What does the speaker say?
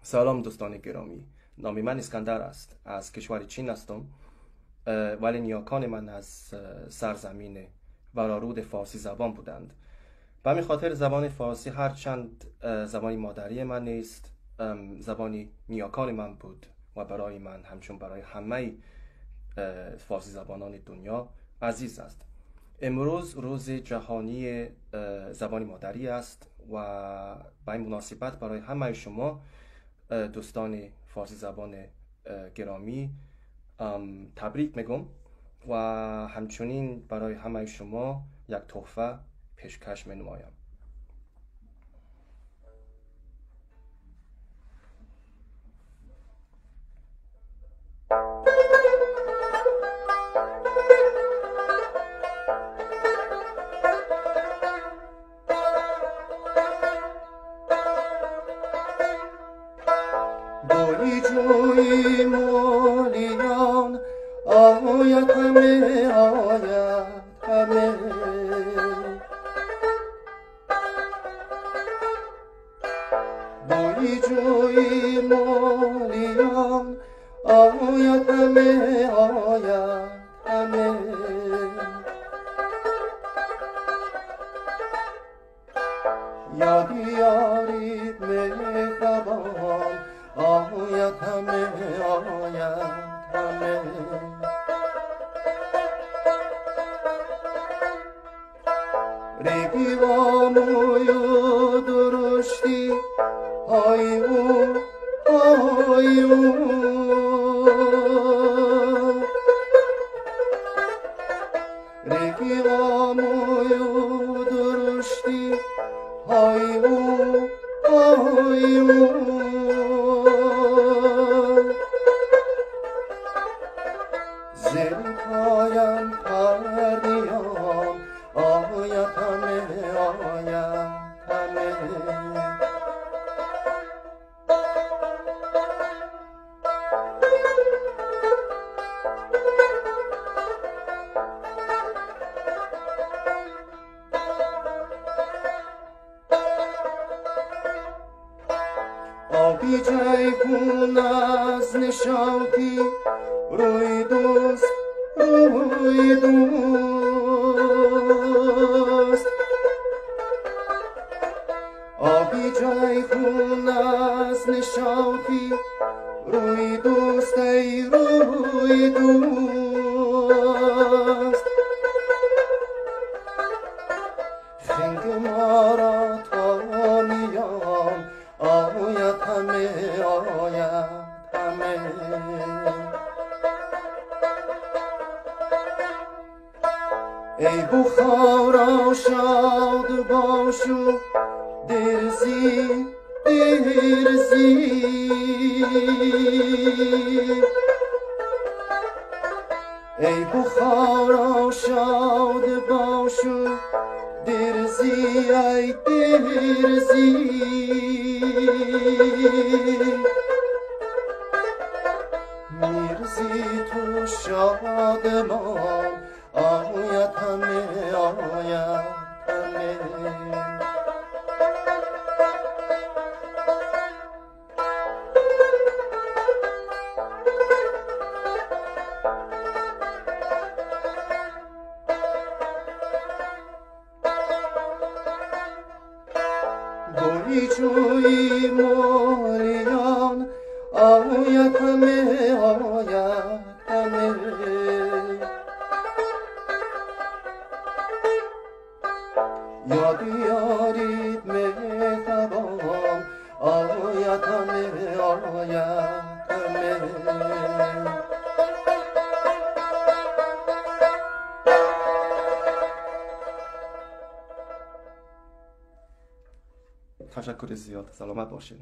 سلام دوستان گرامی، نام من اسکندر است. از کشور چین هستم، ولی نیاکان من از سرزمین ورارود فارسی زبان بودند. به همین خاطر زبان فارسی هرچند زبانی مادری من نیست، زبانی نیاکان من بود و برای من همچون برای همه فارسی زبانان دنیا عزیز است. امروز روز جهانی زبان مادری است و به این مناسبت برای همه شما دوستان فارسی زبان گرامی تبریک میگم و همچنین برای همه شما یک تحفه پیشکش می نمایم. باری جوی مولیان آید همه آید همه باری جوی مولیان آید همه آید همه یادی یارید مهربان آید همه آید همه ریگی و موی درشتی های او های او ریگی و موی درشتی های او های او زیر پایم پرنیام آید همه آید همه آبی جیهون از نشاطی روی دوست روی دوست آبی جیهون از نشاطی روی دوست ای روی دوست خنگ ما را تا میام آید همه آید همه ای بخارا شاد باشو درزی درزی ای بخارا شاد باشو درزی ای درزی میرزی تو شادمان آید همه آید همه باری جوی مولیان آید همه آید همه یادی یارید مهربان آید همه آید همه تشکر زیاد. سلامت باشین.